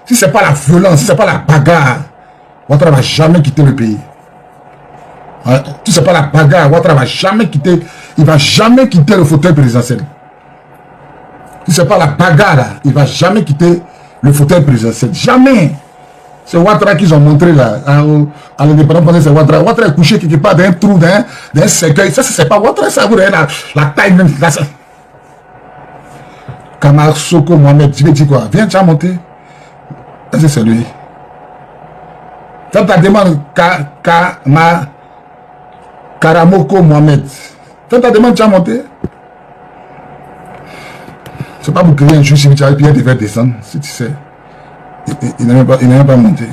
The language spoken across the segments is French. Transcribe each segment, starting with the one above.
Si ce n'est pas la violence, si ce n'est pas la bagarre, Ouattara ne va jamais quitter le pays. Si ce n'est pas la bagarre, Ouattara ne va jamais quitter, il ne va jamais quitter le fauteuil présidentiel. Si ce n'est pas la bagarre, là, il ne va jamais quitter le fauteuil présidentiel. Jamais. C'est Ouattara qu'ils ont montré là, à l'indépendance, c'est Ouattara. Ouattara est couché quelque part dans un trou, dans un cercueil. Ça, c'est pas Ouattara, ça, vous voyez la taille même. Kamar Soko Mohamed, tu veux dire quoi? Viens, tu as monté. C'est lui. Quand tu demandes Karamoko Mohamed, quand tu demandes, tu as monté. C'est pas pour créer un juge si tu as puis il devait descendre, si tu sais. Il n'a même pas monté.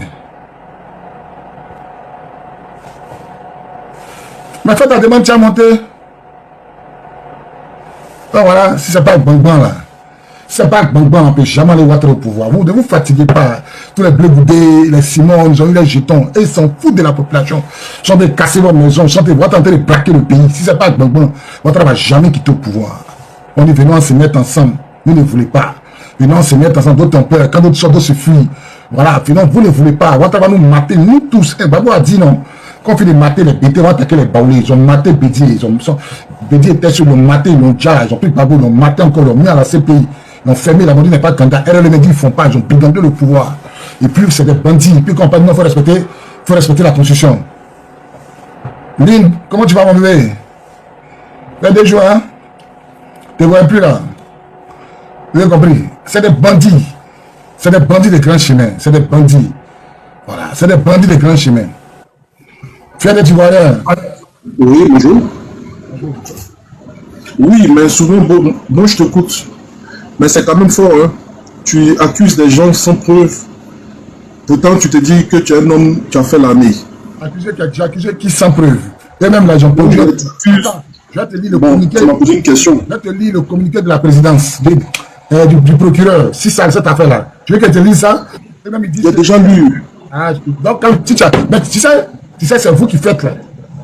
Mais quand tu demandes, tu as monté. Donc voilà, si c'est pas le bon là. C'est pas que Gbagba n'empêche jamais les Ouattara au pouvoir. Vous ne vous fatiguez pas. Tous les Blé-Goudé, les Simon, ils ont eu les jetons. Et ils s'en foutent de la population. Ils sont en train de casser vos maisons. Ils sont en train de braquer le pays. Si c'est pas Gbagba, Ouattara ne va jamais quitter au pouvoir. On dit venons se mettre ensemble. Vous ne voulez pas. Venons se mettre ensemble. D'autres ont peur. Quand d'autres sortent, se fuient. Voilà. Venons, vous ne voulez pas. Ouattara va nous mater. Nous tous. Gbagba a dit non. Quand on fait de mater les Bédés, on va attaquer les Baoulés. Ils ont maté Bédier. Bédier était sur le maté. Ils l'ont déjà. Ils ont pris Gbagba. Ils l'ont maté encore. Ils l'ont mis à la CPI. Ils ont fermé, la bandit n'est pas candidat. RL dit ils font pas, ils ont brigandé le pouvoir. Et puis c'est des bandits. Et puis quand on parle, il faut respecter la constitution. Lynn, comment tu vas m'enlever? Il y a des jours, hein? Tu ne vois plus là. Vous avez compris? C'est des bandits. C'est des bandits de grands chemins. C'est des bandits. Voilà, c'est des bandits de grands chemins. Fier des Ivoiriens. Oui, bonjour. Oui, mais souvent, bon, moi je t'écoute. Mais c'est quand même fort, hein. Tu accuses des gens sans preuve. Pourtant, tu te dis que tu es un homme qui a fait l'armée. J'ai accusé qui sans preuve? Et même là, j'en peux dire. Je vais te lire le communiqué. Tu m'as posé une question. Je vais te lire le communiqué de la présidence, du procureur. Si ça, cette affaire-là. Tu veux que je te lise ça? Et même, il dit, j'ai déjà lu. Ah, donc, quand tu sais, c'est vous qui faites là.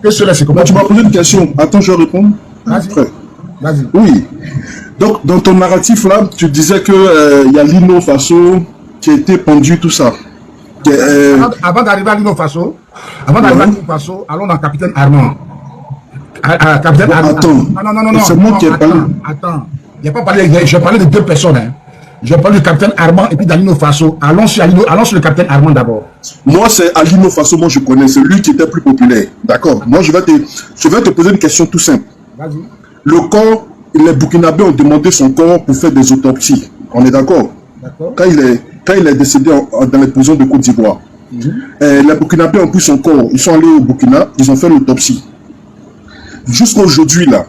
Que cela, c'est comment? Tu m'as posé une question. Attends, je vais répondre. Vas-y. Vas-y. Oui. Donc, dans ton narratif là, tu disais que y a Lino Faso qui a été pendu, tout ça. Avant d'arriver à Lino Faso, allons dans Capitaine Armand. Capitaine Armand. Attends. Non. C'est moi qui ai parlé. Attends. Il n'y a pas parlé. Je parlais de deux personnes. Hein. Je parle du Capitaine Armand et puis d'Alino Faso. Allons sur le Capitaine Armand d'abord. Moi, c'est Alino Faso, moi je connais. C'est lui qui était plus populaire. D'accord. Moi, je vais te poser une question tout simple. Vas-y. Le corps, les Burkinabés ont demandé son corps pour faire des autopsies. On est d'accord? Quand il est décédé dans les prisons de Côte d'Ivoire. Les Burkinabés ont pris son corps. Ils sont allés au Burkina, ils ont fait l'autopsie. Jusqu'à aujourd'hui, là,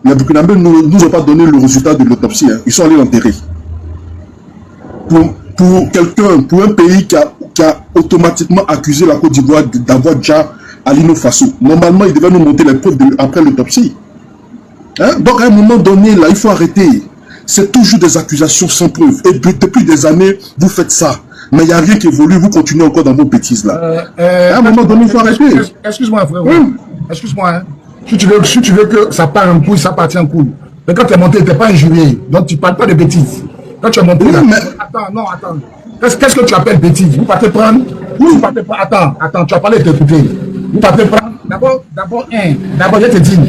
les Burkinabés ne nous ont pas donné le résultat de l'autopsie. Hein. Ils sont allés l'enterrer. Pour un pays qui a automatiquement accusé la Côte d'Ivoire d'avoir déjà Alino Faso, normalement, il devait nous montrer les preuves après l'autopsie. Hein? Donc, à un moment donné, là, il faut arrêter. C'est toujours des accusations sans preuve. Et depuis des années, vous faites ça. Mais il n'y a rien qui évolue, vous continuez encore dans vos bêtises, là. À un moment donné, il faut arrêter. Excuse-moi, frère. Excuse-moi. Hein. Si tu veux que ça part en couille, ça partit en couille. Mais quand tu es monté, tu n'es pas injurié. Donc, tu ne parles pas de bêtises. Quand tu es monté, là, mais... Attends. Qu'est-ce que tu appelles bêtises? Vous partez prendre... Attends, tu as parlé de t'écouter. Vous partez prendre... D'abord, je te dis...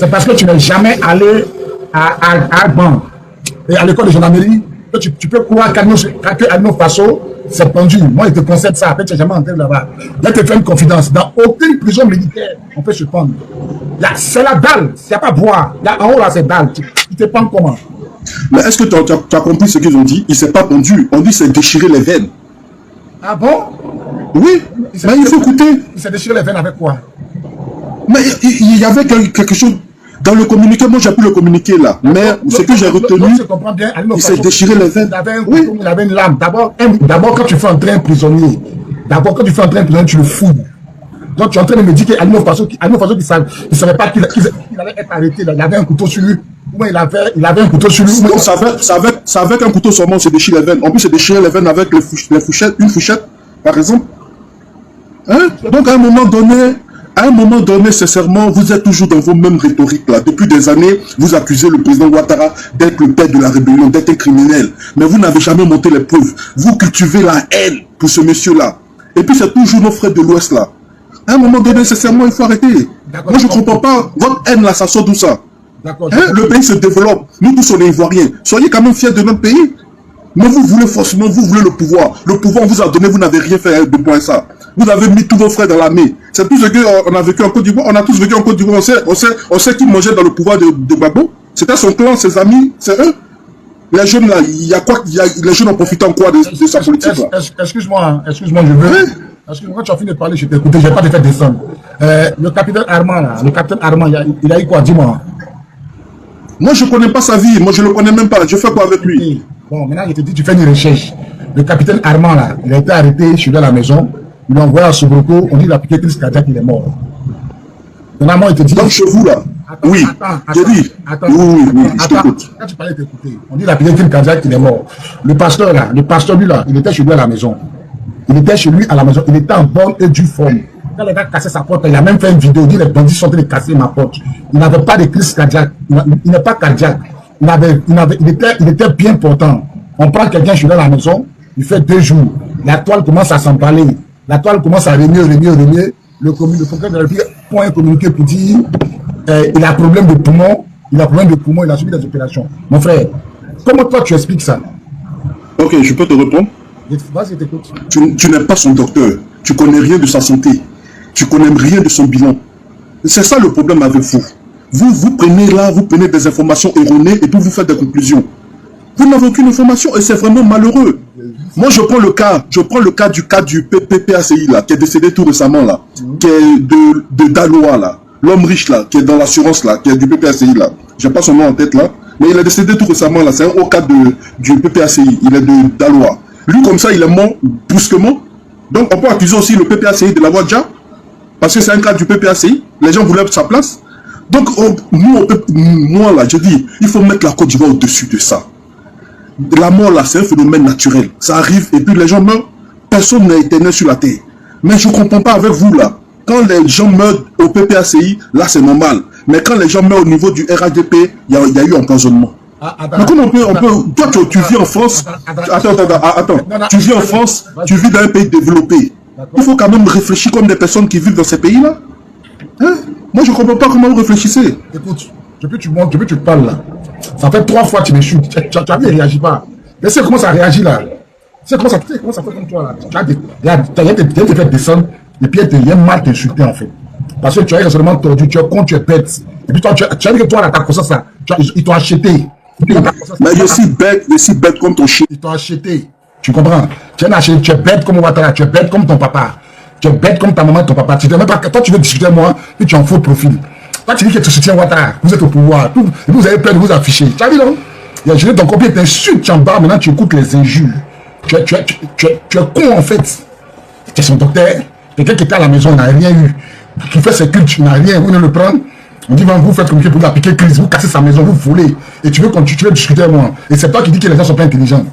C'est parce que tu n'es jamais allé à Agban et à l'école de gendarmerie que tu peux croire qu'Alino Faso s'est pendu. Moi, je te concède ça. Après, tu n'es jamais entré là-bas. Là, tu te fais une confidence. Dans aucune prison militaire, on peut se pendre. C'est la dalle. Il n'y a pas boire. Là, en haut, là, c'est dalle. Tu te pendes comment? Mais est-ce que tu as compris ce qu'ils ont dit? Il ne s'est pas pendu. On dit c'est déchirer les veines. Ah bon? Oui. Mais il faut écouter. Il s'est déchiré les veines avec quoi? Mais il y avait quelque chose... Dans le communiqué, moi j'ai pu le communiquer là. Mais ce que j'ai retenu, il s'est déchiré les veines. Il avait une lame. D'abord, quand tu fais entrer un prisonnier, tu le fouilles. Donc tu es en train de me dire qu'Alino Faso qui ne savait pas qu'il allait être arrêté. Il avait un couteau sur lui. Il avait un couteau sur lui. Non, c'est avec un couteau seulement, on se déchire les veines. On peut se déchirer les veines avec une fourchette, par exemple. Hein? Donc à un moment donné, À un moment donné, sincèrement, vous êtes toujours dans vos mêmes rhétoriques là. Depuis des années, vous accusez le président Ouattara d'être le père de la rébellion, d'être un criminel. Mais vous n'avez jamais monté les preuves. Vous cultivez la haine pour ce monsieur-là. Et puis c'est toujours nos frères de l'Ouest là. À un moment donné, sincèrement, il faut arrêter. Moi, je ne comprends pas. Votre haine là, ça sort d'où ça? Hein? Le pays se développe. Nous tous, on est Ivoiriens. Soyez quand même fiers de notre pays. Mais vous voulez forcément, vous voulez le pouvoir. Le pouvoir, on vous a donné, vous n'avez rien fait de point ça. Vous avez mis tous vos frères dans l'armée. C'est tout ce qu'on a vécu en Côte d'Ivoire. On a tous vécu en Côte d'Ivoire. On sait qui mangeait dans le pouvoir de Gbagbo. C'était son clan, ses amis, c'est eux. Les jeunes là, il y a quoi, les jeunes ont profité en quoi de sa politique là? Excuse-moi, je veux. Excuse-moi, quand tu as fini de parler, je t'ai écouté, je n'ai pas te faire descendre. Le capitaine Armand là, il a eu quoi, dis-moi? Moi, je ne connais pas sa vie. Moi, je ne le connais même pas. Je fais quoi avec lui? Bon, maintenant, je te dis, tu fais une recherche. Le capitaine Armand, là, il a été arrêté chez lui à la maison. Il l'a envoyé à Sobroko. On dit qu'il a piqué crise cardiaque, il est mort. Finalement, il te dit... Donc, chez vous, là? Attends, oui. J'ai dit. Oui, je t'écoute. Quand tu parlais, t'écouter. On dit qu'il a piqué crise cardiaque, il est mort. Le pasteur, là, lui, là, il était chez lui à la maison. Il était chez lui à la maison. Il était en bonne et due forme. Quand le gars cassait sa porte, il a même fait une vidéo. Il dit les bandits sont en train de casser ma porte. Il n'avait pas de crise cardiaque. Il n'est pas cardiaque. Il était bien portant. On prend quelqu'un chez lui à la maison, il fait 2 jours. La toile commence à s'emballer. La toile commence à remuer. Le procureur de la République prend un communiqué pour dire il a problème de poumon. Il a subi des opérations. Mon frère, comment toi tu expliques ça? Ok, je peux te répondre. Vas-y, t'écoute. Tu n'es pas son docteur. Tu connais rien de sa santé. Tu connais rien de son bilan. C'est ça le problème avec vous. Vous prenez des informations erronées et puis vous faites des conclusions. Vous n'avez aucune information et c'est vraiment malheureux. Moi, je prends le cas du PPACI là, qui est décédé tout récemment là, qui est de Daloa là, l'homme riche là, qui est dans l'assurance là, qui est du PPACI là. J'ai pas son nom en tête là, mais il est décédé tout récemment là. C'est un haut cadre du PPACI. Il est de Daloa. Lui comme ça, il est mort brusquement. Donc on peut accuser aussi le PPACI de l'avoir déjà, parce que c'est un cadre du PPACI. Les gens voulaient sa place. Donc moi là, je dis, il faut mettre la Côte d'Ivoire au-dessus de ça. La mort là, c'est un phénomène naturel. Ça arrive et puis les gens meurent. Personne n'est éternel sur la terre. Mais je ne comprends pas avec vous là. Quand les gens meurent au PPACI, là c'est normal. Mais quand les gens meurent au niveau du RADP, il y a eu empoisonnement. Mais comment on peut... Toi, tu vis en France... Attends. Tu vis en France, tu vis dans un pays développé. Il faut quand même réfléchir comme des personnes qui vivent dans ces pays-là. Hein? Moi, je ne comprends pas comment vous réfléchissez. Écoute, depuis que tu parles là, ça fait 3 fois que tu me chutes. Tu as vu, il ne réagit pas. Mais c'est comment ça réagit là. C'est comment ça fait comme toi là. Tu as te fait descendre et puis il y a mal t'insulter en fait. Parce que tu as raisonnement tordu, tu es con, tu es bête. Et puis toi, tu as dit que toi là, ta conscience là, ils t'ont acheté. Mais je suis bête comme ton chien. Ils t'ont acheté. Tu comprends? Tu es bête comme Ouattara, tu es bête comme ton papa. Tu es bête comme ta maman et ton papa. Même pas, toi, tu veux discuter avec moi, puis tu es en faux profil. Toi, tu dis que tu soutiens Ouattara, vous êtes au pouvoir, et vous avez peur de vous afficher. Tu as vu, non? Il y a jeté ton copier, t'insultes, tu en bas, maintenant tu écoutes les injures. Tu es con en fait. Tu es son docteur, quelqu'un qui était à la maison, il n'a rien eu. Qui fait ses cultes, il n'a rien, vous venez le prendre. On dit, vous faites communiquer pour lui appliquer crise, vous cassez sa maison, vous volez. Et tu veux discuter avec moi. Et c'est toi qui dis que les gens sont pas intelligents.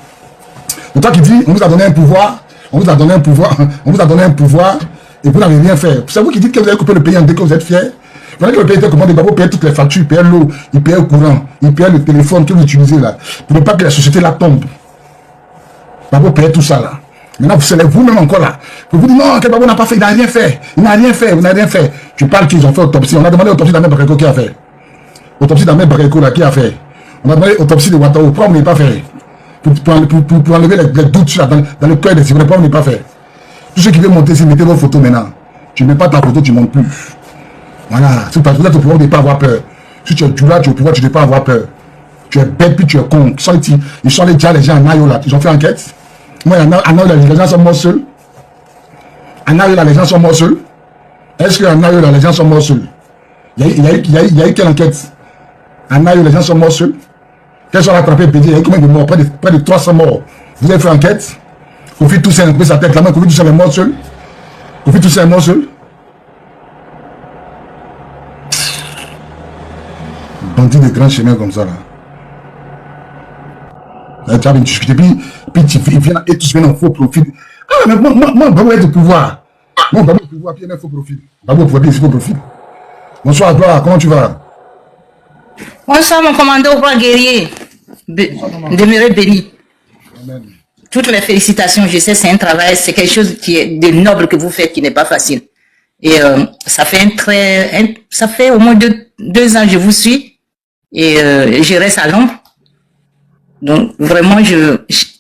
C'est toi qui dis, on vous a donné un pouvoir, et vous n'avez rien fait. C'est vous qui dites que vous avez coupé le pays en deux, que vous êtes fiers. Pendant que le pays était commandé, Gbagbo payait toutes les factures, il payait l'eau, il payait le courant, il payait le téléphone que vous utilisez là, pour ne pas que la société la tombe. Gbagbo payait tout ça là. Maintenant, c'est vous-même encore là. Vous vous dites non, que Gbagbo n'a pas fait, il n'a rien fait. Il n'a rien fait, vous n'avez rien fait. Tu parles qu'ils ont fait autopsie. On a demandé autopsie d'Ahmed Bakayoko qui a fait. Autopsie d'Ahmed Bakayoko là, qui a fait. On a demandé autopsie de Ouattara. Pourquoi on ne l'a pas fait? Pour enlever les doutes là, dans le cœur des Ivoiriens, pourquoi on ne l'a pas fait? Tous ceux qui veulent monter ici, mettez vos photos maintenant. Tu ne mets pas ta photo, tu ne montes plus. Voilà. C'est parce que vous êtes au pouvoir, vous ne devez pas avoir peur. Si tu es là, tu es au pouvoir, tu ne devez pas avoir peur. Tu es bête, puis tu es con. Ils sont déjà les gens en Ayo là. Ils ont fait enquête. Moi, en Ayo là, les gens sont morts seuls. En Ayo là, les gens sont morts seuls. Est-ce qu'en Ayo là, les gens sont morts seuls? Il y a eu quelle enquête? En Ayo, les gens sont morts seuls. Quels sont rattrapés, pédés? Il y a eu combien de morts? Près de 300 morts. Vous avez fait enquête? Kofi Toussaint a coupé sa tête. La main, Kofi Toussaint est mort seul. Kofi Toussaint est mort seul. Bandit de grand chemin comme ça là. Là, tu as discuté, puis tu viens et tous viennent en faux profil. Ah, mais moi, Gbagbo est au pouvoir. Bon, Babou, pour vous appuyer un faux profil. Babou, pour appuyer un faux profil. Bonsoir, Gloire, comment tu vas? Bonsoir, mon commando, roi guerrier. Demeurez béni. Amen. Toutes les félicitations, je sais, c'est un travail, c'est quelque chose qui est de noble que vous faites, qui n'est pas facile. Et ça fait au moins deux ans que je vous suis et je reste à l'ombre. Donc vraiment,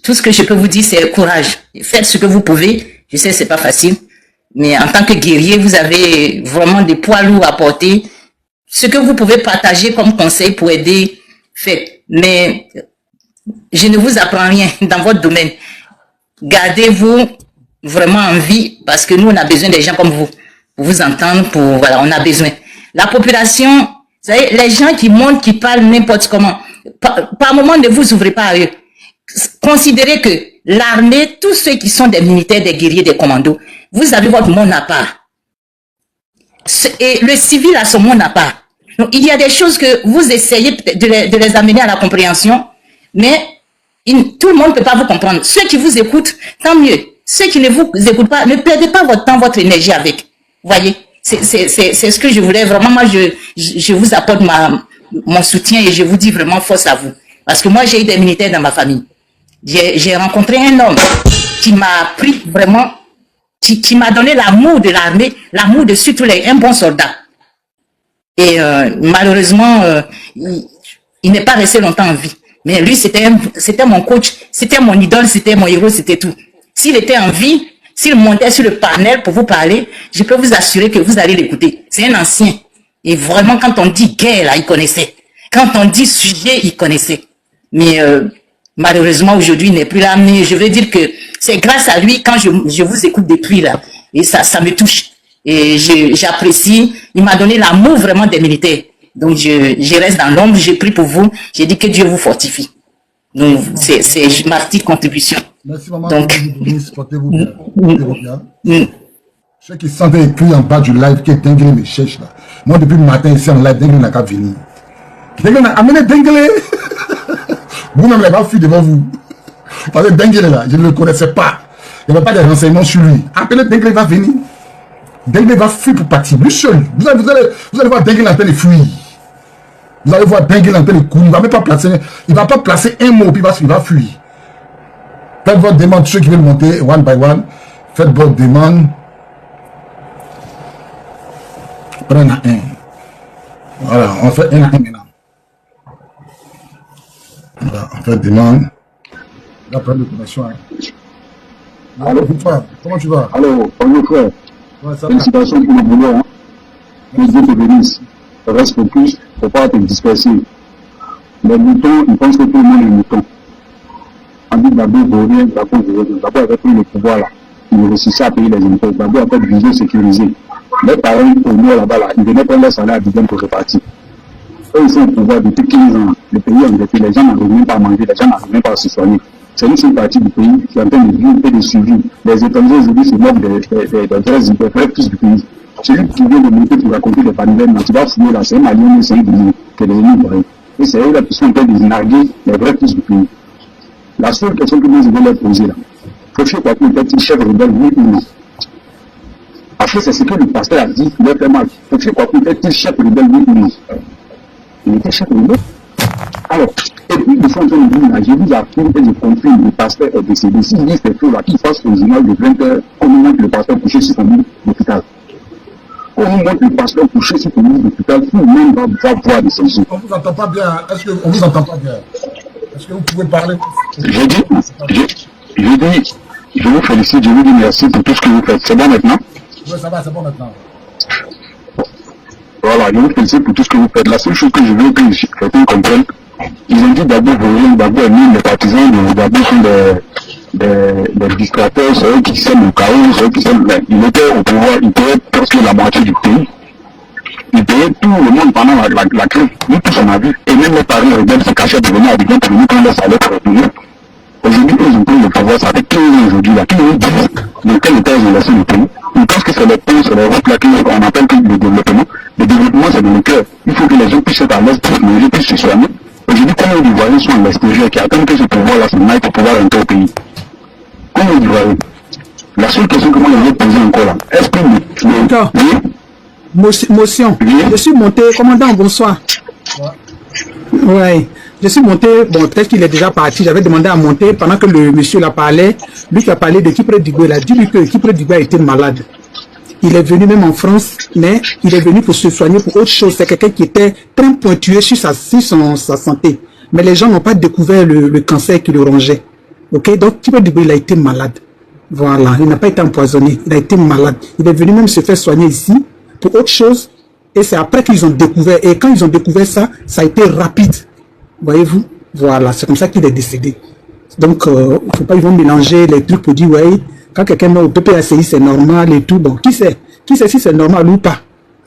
tout ce que je peux vous dire, c'est courage. Faites ce que vous pouvez. Je sais, c'est pas facile, mais en tant que guerrier, vous avez vraiment des poids lourds à porter. Ce que vous pouvez partager comme conseil pour aider, faites. Mais je ne vous apprends rien dans votre domaine. Gardez-vous vraiment en vie parce que nous, on a besoin des gens comme vous. Pour vous entendre, voilà, on a besoin. La population, vous savez, les gens qui montent, qui parlent n'importe comment, par moment, ne vous ouvrez pas à eux. Considérez que l'armée, tous ceux qui sont des militaires, des guerriers, des commandos, vous avez votre monde à part. Et le civil a son monde à part. Donc, il y a des choses que vous essayez de les amener à la compréhension, mais tout le monde ne peut pas vous comprendre. Ceux qui vous écoutent, tant mieux. Ceux qui ne vous écoutent pas, ne perdez pas votre temps, votre énergie avec. Voyez, c'est ce que je voulais. Vraiment, moi, je vous apporte mon soutien et je vous dis vraiment force à vous. Parce que moi, j'ai eu des militaires dans ma famille. J'ai rencontré un homme qui m'a appris vraiment, qui m'a donné l'amour de l'armée, l'amour de surtout un bon soldat. Et malheureusement, il n'est pas resté longtemps en vie. Mais lui, c'était mon coach, c'était mon idole, c'était mon héros, c'était tout. S'il était en vie, s'il montait sur le panel pour vous parler, je peux vous assurer que vous allez l'écouter. C'est un ancien. Et vraiment, quand on dit guerre, là, il connaissait. Quand on dit sujet, il connaissait. Mais malheureusement, aujourd'hui, il n'est plus là. Mais je veux dire que c'est grâce à lui, quand je vous écoute depuis là, et ça me touche. Et j'apprécie. Il m'a donné l'amour vraiment des militaires. Donc, je reste dans l'ombre, j'ai pris pour vous. J'ai dit que Dieu vous fortifie. Donc, c'est ma petite contribution. Merci, maman. Donc, portez-vous bien. Portez-vous bien. Ceux qui sentent écrit en bas du live que Dengue me cherche là. Moi, depuis le matin, ici en live, Dengue n'a qu'à venir. Dengue n'a amené Dengue. Vous-même, il pas fui devant vous. Parce que Dengue là, je ne le connaissais pas. Il n'y avait pas de renseignements sur lui. Appelez Dengue, il va venir. Dengue va fuir pour partir. Lui seul. Vous allez voir Dengue en train de fuir. Vous allez voir Dengue en train de courir. Il va pas placer un mot, puis il va fuir. Faites votre demande, ceux qui veulent monter, one by one. Faites votre demande. Prenez un. Voilà, on fait un à un maintenant. Voilà, on fait demande. Là, prendre de connexion. Allô, comment tu vas? Allô, bonjour frère. Ouais, félicitations pour le boulot. Hein. Que Dieu te bénisse. Reste focus, il ne faut pas te disperser. Les moutons, ils pensent que tout le monde est mouton. On dit Babou revient, Babou avait pris le pouvoir là. Il réussissait à payer les impôts. Babou a fait du visée sécurisé. Les parents au nord là-bas, là, ils venaient prendre leur salaire à Bidem pour repartir. Eux, ils sont au pouvoir depuis 15 ans. Le pays est endetté, les gens n'arrivent même pas à manger, les gens n'arrivent même pas à se soigner. C'est une seule partie du pays qui est en train de vivre et de suivre. Les étrangers aujourd'hui se moquent des vrais fils du pays. Celui qui vient de monter pour raconter les panivelles, tu vas fouiller là, c'est un Malien, c'est un Guinéen, c'est des ennemis. Et c'est eux là qui sont en train de narguer les vrais fils du pays. La seule question que moi je vais leur poser là, Kofi Kwaku était-il chef rebelle, oui ou non? Parce que c'est ce que le pasteur a dit, il a fait mal. Kofi Kwaku était-il chef rebelle, oui ou non? Il était chef rebelle. Alors, et puis ils sont en train de dire, je vous affirme que j'ai compris, le pasteur est décédé. S'il dit ces choses-là, qu'il fasse au journal de 20h, on nous montre le pasteur couché sur son lit d'hôpital. On nous montre le pasteur couché sur son lit d'hôpital, tout le monde va voir de ses yeux. On vous entend pas bien. Est-ce qu'on vous entend pas bien? Est-ce que vous pouvez parler? Je vous félicite, je vous dis merci pour tout ce que vous faites. C'est bon maintenant? Oui, ça va, c'est bon maintenant. Voilà, je vous félicite pour tout ce que vous faites. La seule chose que je veux que quelqu'un comprenne, ils ont dit Babou est mis, les partisans de Babou sont des dictateurs, c'est eux qui sèment le chaos, c'est eux qui sèment. Il était au pouvoir, il payait presque la moitié du pays. Il payait tout le monde pendant la crise. Nous tous on a vu. Et même les parents rebelles se cachaient pour venir à Abidjan pour venir prendre leur salaire pour retourner. Aujourd'hui, ils ont pris le pouvoir, ça fait 15 ans aujourd'hui, là. Qui nous disent dans quel état ils ont laissé le pays. Ils pensent que c'est les ponts, c'est les routes là qu'on appelle que le développement. Le développement, c'est dans le cœur. Il faut que les gens puissent être à l'aise, puissent manger, puissent se soigner. Aujourd'hui, combien d'Ivoiriens sont à l'extérieur qui attendent que ce pouvoir-là se maille pour pouvoir rentrer au pays? Combien d'Ivoiriens? La seule question que moi je vais poser encore là, est-ce que D'accord. Motion. Je suis monté, commandant, bonsoir. Ouais. Je suis monté, bon, peut-être qu'il est déjà parti. J'avais demandé à monter pendant que le monsieur là parlait. Lui qui a parlé de Kipre Digbo, il a dit lui que Kipre Digbo a été malade. Il est venu même en France, mais il est venu pour se soigner pour autre chose. C'est quelqu'un qui était très pointueux sur sa santé. Mais les gens n'ont pas découvert le cancer qui le rongeait. Ok, donc Kipre Digbo, il a été malade. Voilà, il n'a pas été empoisonné, il a été malade. Il est venu même se faire soigner ici pour autre chose. Et c'est après qu'ils ont découvert. Et quand ils ont découvert ça, ça a été rapide. Voyez-vous? Voilà, c'est comme ça qu'il est décédé. Donc, faut pas, ils vont mélanger les trucs pour dire, ouais, quand quelqu'un meurt au PPACI, c'est normal et tout. Bon, qui sait si c'est normal ou pas?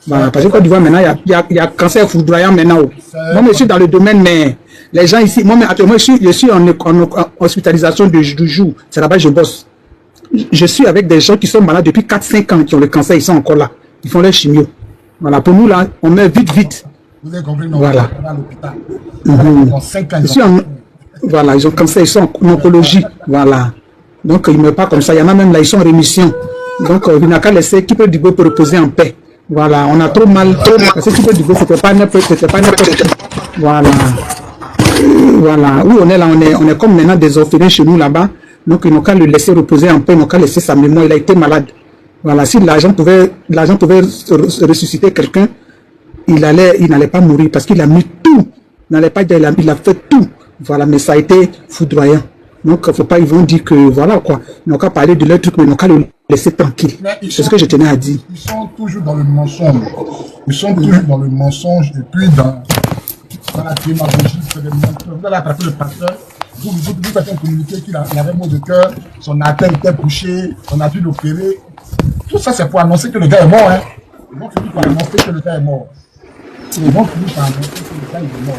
Voilà, parce que quand tu vois maintenant, il y a cancer foudroyant maintenant. Moi, je suis dans le domaine, mais les gens ici, moi, actuellement, je suis en hospitalisation du jour. C'est là-bas que je bosse. Je suis avec des gens qui sont malades depuis 4-5 ans, qui ont le cancer, ils sont encore là. Ils font leur chimio. Voilà, pour nous, là, on meurt vite. Vous avez compris, non? Voilà. À l'hôpital. Dans 5 ans, voilà, ils ont cancer, ils sont en oncologie. Voilà. Donc, ils ne meurent pas comme ça. Il y en a même là, ils sont en rémission. Donc, il n'a qu'à laisser Kipre Digbo pour reposer en paix. Voilà, on a trop mal. Parce que Kipre Digbo, c'était pas n'importe qui. Voilà. Voilà. Où on est là, on est comme maintenant des orphelins chez nous là-bas. Donc, ils n'ont qu'à le laisser reposer en paix, ils n'ont qu'à laisser sa mémoire. Il a été malade. Voilà, si l'argent pouvait ressusciter quelqu'un, il n'allait pas mourir parce qu'il a mis tout. Il n'allait pas dire, il a fait tout. Voilà, mais ça a été foudroyant. Donc, faut pas, ils vont dire que, voilà quoi, ils n'ont qu'à parler de leur truc, mais ils n'ont qu'à le laisser tranquille. C'est ce que je tenais à dire. Ils sont toujours dans le mensonge. Ils sont toujours dans le mensonge et puis dans la démagogie. Vous allez attraper le pasteur. Vous faites un communiqué qu'il avait mot de cœur, son artère était bouchée, on a dû l'opérer. Tout ça, c'est pour annoncer que le gars est mort. Hein. Ils vont finir par annoncer que le gars est mort. Ils vont finir par annoncer que le gars est mort.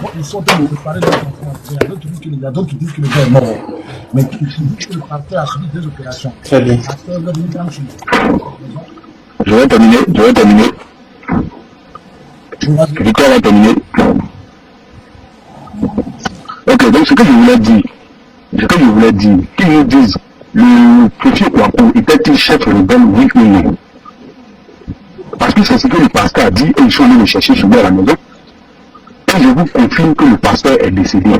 Bon, ils sont en train de préparer leur conférence. Il y a d'autres qui disent que le gars est mort. Mais qui disent que le pasteur a subi 2 opérations. Très bien. Le pasteur veut venir dans le film. Je vais terminer. Victor va terminer. Ok, donc ce que je voulais dire, qu'ils nous disent, le préfet Kouakou était-il chef rebelle, oui ou non? Parce que c'est ce que le pasteur a dit, et ils sont allés le chercher chez moi à la maison. Et je vous confirme que le pasteur est décédé.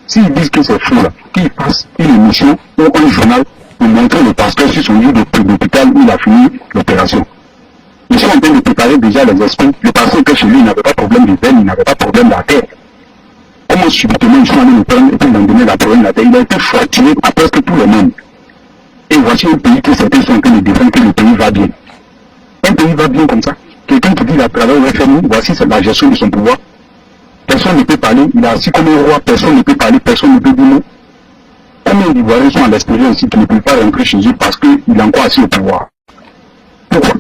S'ils disent que c'est faux là, qu'ils fassent une émission ou un journal pour montrer le pasteur sur son lit d'hôpital où il a fini l'opération. Ils sont en train de préparer déjà les esprits. Le pasteur que chez lui, il n'avait pas de problème de veine, il n'avait pas de problème d'artère. Comment subitement ils sont allés le prendre et puis l'ont donné la problème d'artère? Il a été fracturé à presque tout le monde. Et voici un pays que certains sont en train de défendre que le pays va bien. Un pays va bien comme ça. Quelqu'un qui dit qu'il a travaillé au FMI, voici c'est la gestion de son pouvoir. Personne ne peut parler, il a assis comme un roi, personne ne peut parler, personne ne peut dire non. Combien d'Ivoiriens sont à l'extérieur aussi qui ne peuvent pas rentrer chez eux parce qu'il est encore assis au pouvoir? Pourquoi?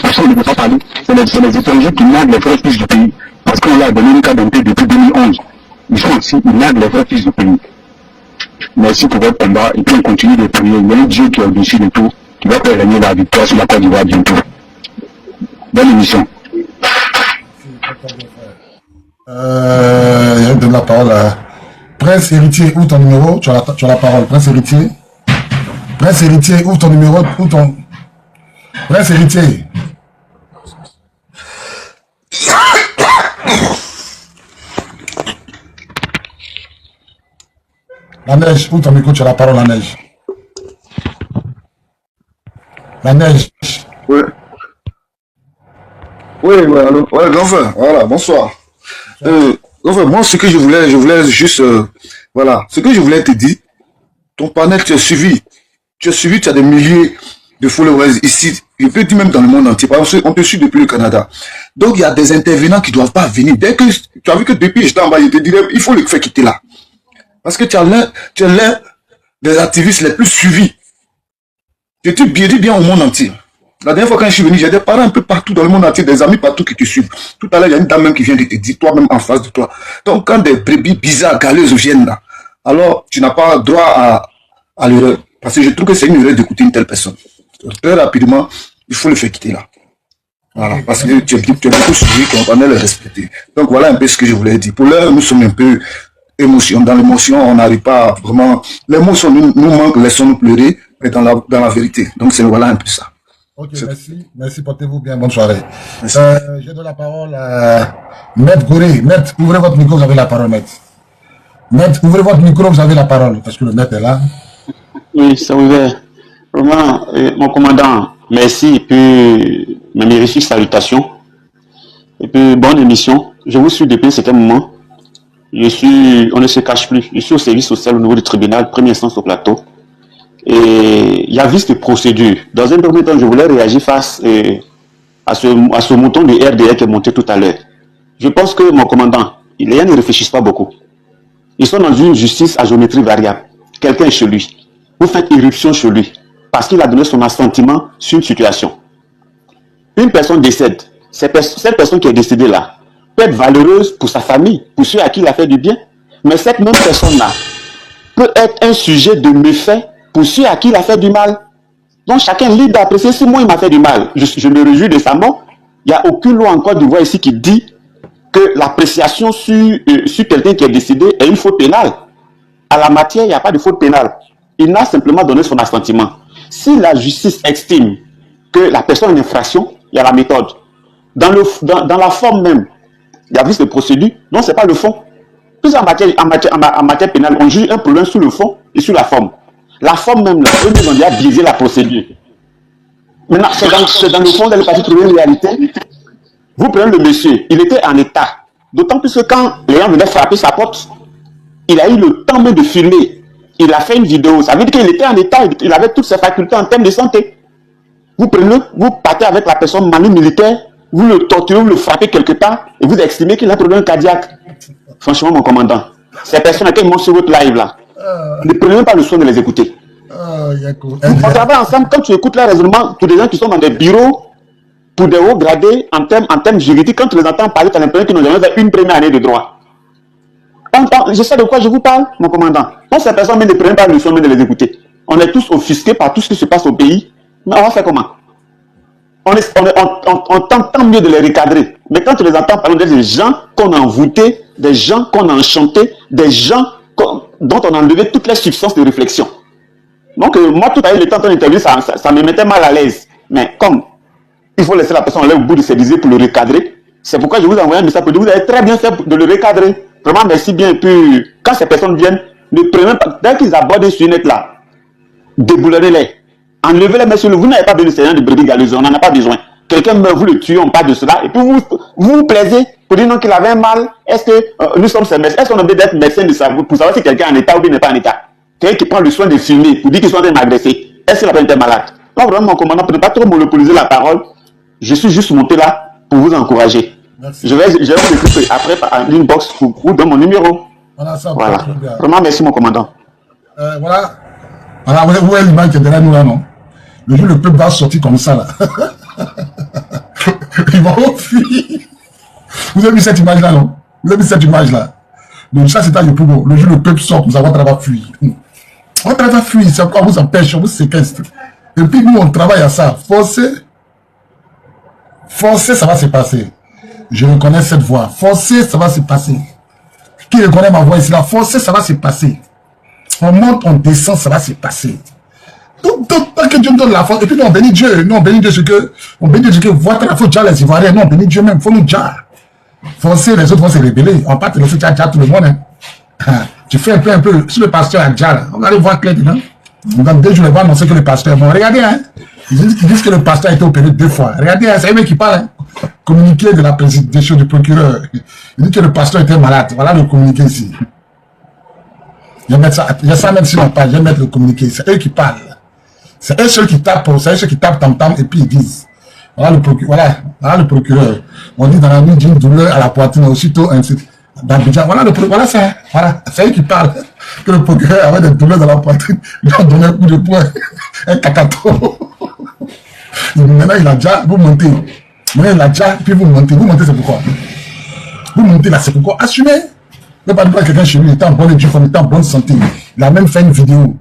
Personne ne peut pas parler. C'est les étrangers qui narguent les vrais fils du pays. Parce qu'on l'a donné une carte d'identité depuis 2011. Ils sont ici, ils narguent les vrais fils du pays. Merci pour votre combat et puis on continue de prier. Il y a un Dieu qui est au-dessus de tout, qui va faire régner la victoire sur la Côte d'Ivoire bientôt. Bonne émission. Je donne la parole à Prince Héritier, où ton numéro? Tu as la parole, Prince Héritier. Prince Héritier, où ton numéro? Prince Héritier. La neige, où ton micro? Tu as la parole, la neige. La neige. Ouais. Oui, alors, ouais, grand frère, voilà, bonsoir. Grand frère, moi, ce que je voulais juste, voilà, ce que je voulais te dire, ton panel, tu as suivi, tu as des milliers de followers ici, je peux dire même dans le monde entier, parce qu'on te suit depuis le Canada. Donc, il y a des intervenants qui ne doivent pas venir. Dès que, tu as vu que depuis, j'étais en bas, je te dirais, il faut le faire quitter là. Parce que tu es l'un des activistes les plus suivis. Je te dis bien au monde entier. La dernière fois quand je suis venu, j'ai des parents un peu partout dans le monde entier, des amis partout qui te suivent. Tout à l'heure, il y a une dame même qui vient de te dire, toi-même en face de toi. Donc, quand des brebis bizarres, galeuses viennent là, alors tu n'as pas droit à l'erreur. Parce que je trouve que c'est une erreur d'écouter une telle personne. Très rapidement, il faut le faire quitter là. Voilà, parce que tu es beaucoup suivi, ton panel est respecté. Donc, voilà un peu ce que je voulais dire. Pour l'heure, nous sommes un peu dans l'émotion, on n'arrive pas vraiment. L'émotion nous manque, laissons-nous pleurer, mais dans la vérité. Donc, voilà un peu ça. Ok, merci, portez-vous bien, bonne soirée. J'ai donné la parole à Maître Goré. Maître, ouvrez votre micro, vous avez la parole, Maître. Maître, ouvrez votre micro, vous avez la parole, parce que le Maître est là. Oui, c'est ouvert. Vraiment, mon commandant, merci, et puis mes magnifiques salutations, et puis bonne émission. Je vous suis depuis un certain moment. On ne se cache plus, je suis au service social au niveau du tribunal, première instance au plateau. Et il y a vice de procédure. Dans un premier temps, je voulais réagir face à ce mouton du RDR qui est monté tout à l'heure. Je pense que mon commandant, les gens ne réfléchissent pas beaucoup. Ils sont dans une justice à géométrie variable. Quelqu'un est chez lui. Vous faites irruption chez lui parce qu'il a donné son assentiment sur une situation. Une personne décède. Cette personne qui est décédée là peut être valeureuse pour sa famille, pour ceux à qui il a fait du bien. Mais cette même personne-là peut être un sujet de méfait pour ceux à qui il a fait du mal. Donc chacun est libre d'apprécier si moi il m'a fait du mal. Je me réjouis de sa mort. Il n'y a aucune loi en Côte d'Ivoire ici qui dit que l'appréciation sur quelqu'un qui est décédé est une faute pénale. À la matière, il n'y a pas de faute pénale. Il n'a simplement donné son assentiment. Si la justice estime que la personne est en infraction, il y a la méthode. Dans la forme même, il y a vice de procédure, non, ce n'est pas le fond. Puis en matière pénale, on juge un problème sur le fond et sur la forme. La forme même, là, eux ils ont déjà biaisé la procédure. Maintenant, c'est dans le fond de la partie trouver une réalité. Vous prenez le monsieur, il était en état. D'autant plus que quand les gens venaient frapper sa porte, il a eu le temps même de filmer. Il a fait une vidéo. Ça veut dire qu'il était en état, il avait toutes ses facultés en termes de santé. Vous prenez, vous partez avec la personne manu militaire, vous le torturez, vous le frappez quelque part, et vous estimez qu'il a un problème cardiaque. Franchement, mon commandant, ces personnes qui montent sur votre live là, ne prenez même pas le soin de les écouter. On travaille ensemble. Quand tu écoutes les raisonnements pour des gens qui sont dans des bureaux, pour des hauts gradés, en termes juridiques, quand tu les entends parler, tu as l'impression qu'ils n'ont jamais fait une première année de droit. Je sais de quoi je vous parle, mon commandant. Donc ces personnes ne prennent pas le soin de les écouter. On est tous offusqués par tout ce qui se passe au pays. Mais on va faire comment? On tente tant mieux de les recadrer. Mais quand tu les entends parler des gens qu'on a envoûtés, des gens qu'on a enchantés, des gens dont on a enlevé toutes les substances de réflexion. Donc moi, tout à l'heure, le temps d'interview, ça me mettait mal à l'aise. Mais comme il faut laisser la personne aller au bout de ses idées pour le recadrer, c'est pourquoi je vous ai envoyé un message pour dire vous avez très bien fait de le recadrer. Vraiment, merci bien. Et puis, quand ces personnes viennent, ne prenez pas, dès qu'ils abordent ce net là, déboulonnez-les. Enlevez-les, messieurs. Vous n'avez pas besoin de ces gens de brebis galeuses, on n'en a pas besoin. Quelqu'un meurt, vous le tuez, on parle de cela. Et puis vous plaisez pour dire non qu'il avait un mal. Est-ce que nous sommes ces médecins? Est-ce qu'on a besoin d'être médecin pour savoir si quelqu'un est en état ou bien n'est pas en état? Quelqu'un qui prend le soin de filmer pour dire qu'ils sont en train de m'agresser. Est-ce qu'il a pas été malade? Non, vraiment, mon commandant, ne pas trop monopoliser la parole. Je suis juste monté là pour vous encourager. Merci. Je vais vous écrire après par l'inbox pour vous donner mon numéro. Voilà. Vraiment, merci, mon commandant. Voilà. Voilà, vous voyez l'image qui est derrière nous là, non? Le jour le peuple va sortir comme ça là. Ils vont fuir. Vous avez vu cette image là, non? Vous avez vu cette image là? Donc ça c'est un peu beau. Le jour le peuple sort, nous avons travaillé à fuir. On travaille à fuir, c'est quoi? On vous empêche, on vous séquestre. Et puis nous on travaille à ça. Forcer, ça va se passer. Je reconnais cette voix. Forcer, ça va se passer. Qui reconnaît ma voix ici là? Forcer, ça va se passer. On monte, on descend, ça va se passer. Tant que Dieu nous donne la force. Et puis nous on bénit Dieu. Nous on bénit Dieu, on bénit Dieu que votre la faute déjà les Ivoiriens. Nous on bénit Dieu même. Il faut nous déjà. Forcer, les autres vont se rébeller. On part te laisser déjà tout le monde. Hein. Tu fais un peu. Si le pasteur a déjà là, on va aller voir clair dedans. Dans 2 jours, on va annoncer que le pasteur est bon. Regardez, hein. Ils disent que le pasteur a été opéré 2 fois. Regardez, hein, c'est eux qui parlent. Hein. Communiqué de la présidence du procureur. Il dit que le pasteur était malade. Voilà le communiqué ici. Je vais mettre ça, il y a ça même sur la page, je vais mettre le communiqué. C'est eux qui parlent. C'est eux ceux qui tapent, tam-tam et puis ils disent. Voilà le procureur. On dit dans la nuit d'une douleur à la poitrine, aussitôt ainsi. Voilà ça. Voilà. C'est eux qui parlent. Que le procureur avait des douleurs dans la poitrine. Il a donné un coup de poing. Un cacato. Maintenant il a déjà, vous montez. Maintenant il a déjà, puis vous montez. Vous montez c'est pourquoi? Vous montez là c'est pourquoi? Assumez. Ne pas dire quelqu'un chez lui, il était en bonne étude, il était en bonne santé. Il a même fait une vidéo.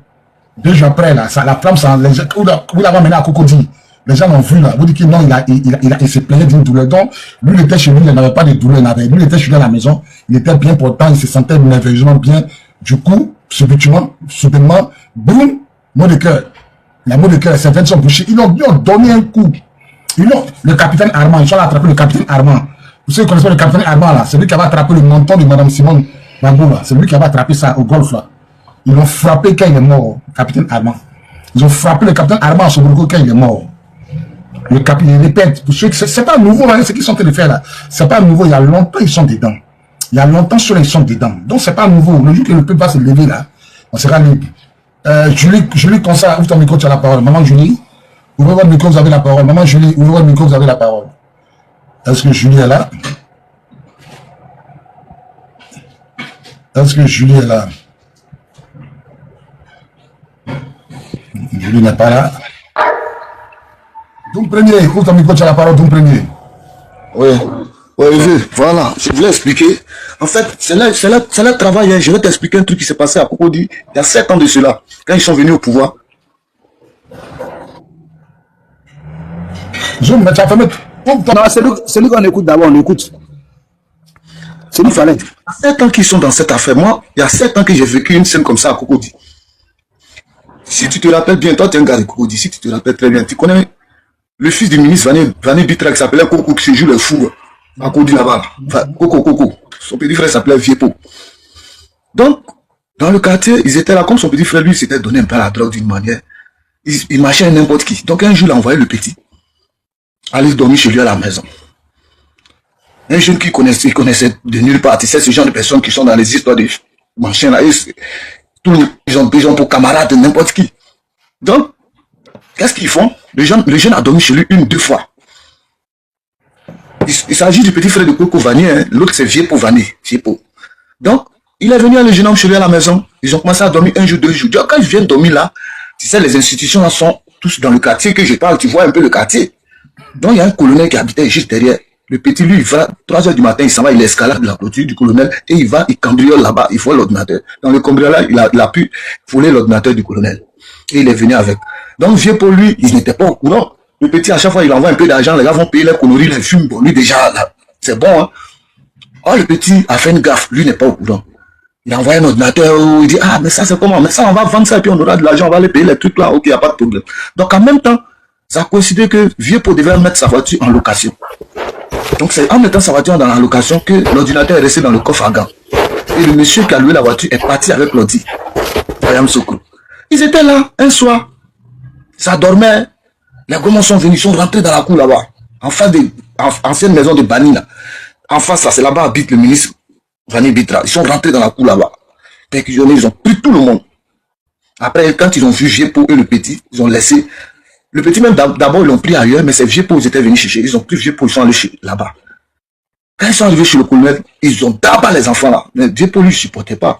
2 jours après, là, ça, la flamme, ça, vous l'avez mené à Cocody. Les gens l'ont vu, là. Vous dites que non, il s'est plaigné d'une douleur. Donc, lui, il était chez lui, il n'avait pas de douleur. Lui, il était chez lui à la maison. Il était bien portant, il se sentait merveilleusement bien. Du coup, soudainement, boum, mot de cœur. La mot de cœur, ces 20 sont bouchés. Ils ont donné un coup. Le capitaine Armand, ils sont allés attraper le capitaine Armand. Vous savez, vous connaissez le capitaine Armand là, c'est lui qui avait attrapé le menton de Madame Simone Bagou là. C'est lui qui avait attrapé ça au golf là. Ils l'ont frappé quand il est mort, capitaine Armand. Ils ont frappé le capitaine Armand à Sobroko quand il est mort. Le capitaine, il répète, c'est pas nouveau là, ce qu'ils sont en train de faire là. C'est pas nouveau, il y a longtemps ils sont dedans. Il y a longtemps ceux-là ils sont dedans. Donc c'est pas nouveau. Le jour que le peuple va se lever là, on sera libre. Julie, comme ça, ouvre ton micro, tu as la parole. Maman Julie, ouvrez votre micro, vous avez la parole. Maman Julie, ouvrez votre micro, vous avez la parole. Est-ce que Julie est là? Est-ce que Julie est là? Julie n'est pas là. Donc premier, ouvre ton micro, tu as la parole, donc premier. Oui, voilà, je voulais expliquer. En fait, c'est là le travail. Hein. Je vais t'expliquer un truc qui s'est passé à Cocody il y a 7 ans de cela, quand ils sont venus au pouvoir. Zoom, mais tu as fait mettre. Non, c'est lui qu'on écoute d'abord, on écoute. C'est lui qu'il fallait. Il y a 7 ans qu'ils sont dans cette affaire. Moi, il y a 7 ans que j'ai vécu une scène comme ça à Cocody. Si tu te rappelles bien, toi tu es un gars de Cocody, si tu te rappelles très bien, tu connais le fils du ministre Vané Bitra qui s'appelait Coco, qui se joue le fou à Cocody là-bas. Enfin, Coco. Son petit frère s'appelait Viepo. Donc, dans le quartier, ils étaient là, comme son petit frère, lui, s'était donné un peu à la drogue d'une manière. Il marchait à n'importe qui. Donc, un jour, il a envoyé le petit aller dormir chez lui à la maison. Un jeune qui connaissait de nulle part. Tu sais, ce genre de personnes qui sont dans les histoires de machins là, ils ont pour camarades de n'importe qui. Donc, qu'est-ce qu'ils font? Le jeune a dormi chez lui 1-2 fois. Il s'agit du petit frère de Coco Vanier, hein. L'autre c'est Viepo Vanier. Donc, il est venu le jeune homme chez lui à la maison. Ils ont commencé à dormir 1 jour, 2 jours. Donc, quand ils viennent dormir là, tu sais, les institutions là sont tous dans le quartier que je parle, tu vois un peu le quartier. Donc, il y a un colonel qui habitait juste derrière. Le petit, lui, il va, 3 h du matin, il s'en va, il escalade la clôture du colonel et il va, il cambriole là-bas, il vole l'ordinateur. Dans le cambriolage, il a pu voler l'ordinateur du colonel. Et il est venu avec. Donc, vieux pour lui, il n'était pas au courant. Le petit, à chaque fois, il envoie un peu d'argent, les gars vont payer les conneries, les fumes. Bon, lui, déjà, là, c'est bon, hein. Oh, le petit a fait une gaffe, lui n'est pas au courant. Il a envoyé un ordinateur, il dit, ah, mais ça, c'est comment? Mais ça, on va vendre ça et puis on aura de l'argent, on va aller payer les trucs là, ok, il n'y a pas de problème. Donc, en même temps, ça a coïncidé que Vieux-Pot devait mettre sa voiture en location. Donc, c'est en mettant sa voiture dans la location que l'ordinateur est resté dans le coffre à gants. Et le monsieur qui a loué la voiture est parti avec l'ordi. Ils étaient là, un soir. Ça dormait. Les gomons sont venus, ils sont rentrés dans la cour là-bas. En face de l'ancienne maison de Bani, là. En face, là, c'est là-bas habite le ministre Vani Bitra. Ils sont rentrés dans la cour là-bas. Perquisitionnés, ils ont pris tout le monde. Après, quand ils ont vu Vieux-Pot et le petit, ils ont laissé. Le petit même, d'abord, ils l'ont pris ailleurs, mais c'est Vieux-Pot, ils étaient venus chercher. Ils ont pris Vieux-Pot, ils sont allés là-bas. Quand ils sont arrivés chez le colonel, ils ont d'abord les enfants là. Mais Vieux-Pot, lui, ne supportait pas.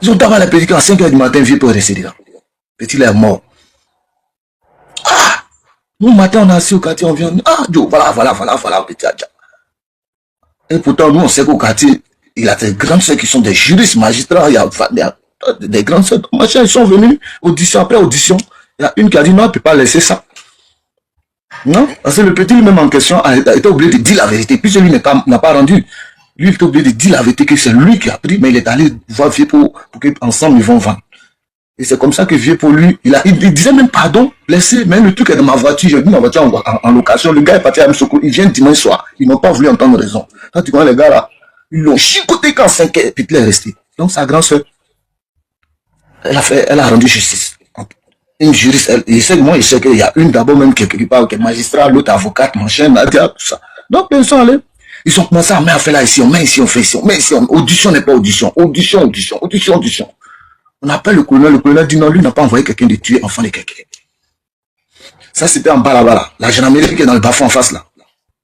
Ils ont d'abord les petits, quand à 5 h du matin, Vieux-Pot est resté là. Le petit, il est mort. Ah! Nous, matin, on est assis au quartier, on vient, ah, Dieu, voilà, petit Adja. Et pourtant, nous, on sait qu'au quartier, il y a des grandes sœurs qui sont des juristes, magistrats, il y a des grandes sœurs, machin, ils sont venus, audition après audition. Il y a une qui a dit non, elle ne peut pas laisser ça. Non, parce que le petit lui-même en question a été obligé de dire la vérité. Puis lui n'a pas rendu. Lui, il était obligé de dire la vérité que c'est lui qui a pris, mais il est allé voir Vieux-Pot pour qu'ensemble ils vont vendre. Et c'est comme ça que Vieux-Pot, lui, il disait même pardon, laissez, mais le truc est dans ma voiture, j'ai mis ma voiture en location, le gars est parti à Msoko, il vient dimanche soir, ils n'ont pas voulu entendre raison. Quand tu vois les gars là, ils l'ont chicoté quand 5 h, puis il est resté. Donc sa grande soeur, elle a rendu justice. Une juriste, il sait qu'il y a une d'abord même qui est magistrat, l'autre avocate, machin, Nadia, tout ça. Donc ils sont allés. Ils ont commencé à mettre affaire là ici, on met ici, on fait ici, on met ici, audition n'est pas audition, audition. On appelle le colonel dit non, lui n'a pas envoyé quelqu'un de tuer enfant de quelqu'un. Ça c'était en bas là-bas là. La gendarmerie qui est dans le bas-fond en face là.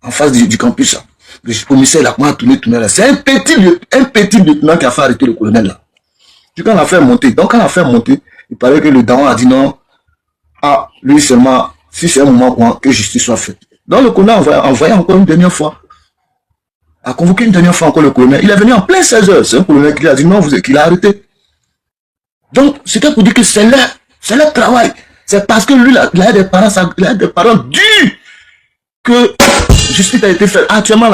En face du campus là. Le commissaire là, comment tourner là. C'est un petit lieutenant qui a fait arrêter le colonel là. Puis quand on a fait monter, il paraît que le daron a dit non. Ah, lui seulement, si c'est un moment que justice soit faite. Donc le colonel a envoyé encore une dernière fois. A convoqué une dernière fois encore le colonel. Il est venu en plein 16 h. C'est un colonel qui a dit non, qu'il a arrêté. Donc, c'était pour dire que c'est leur travail. C'est parce que lui, il a des parents durs que justice a été faite. Actuellement,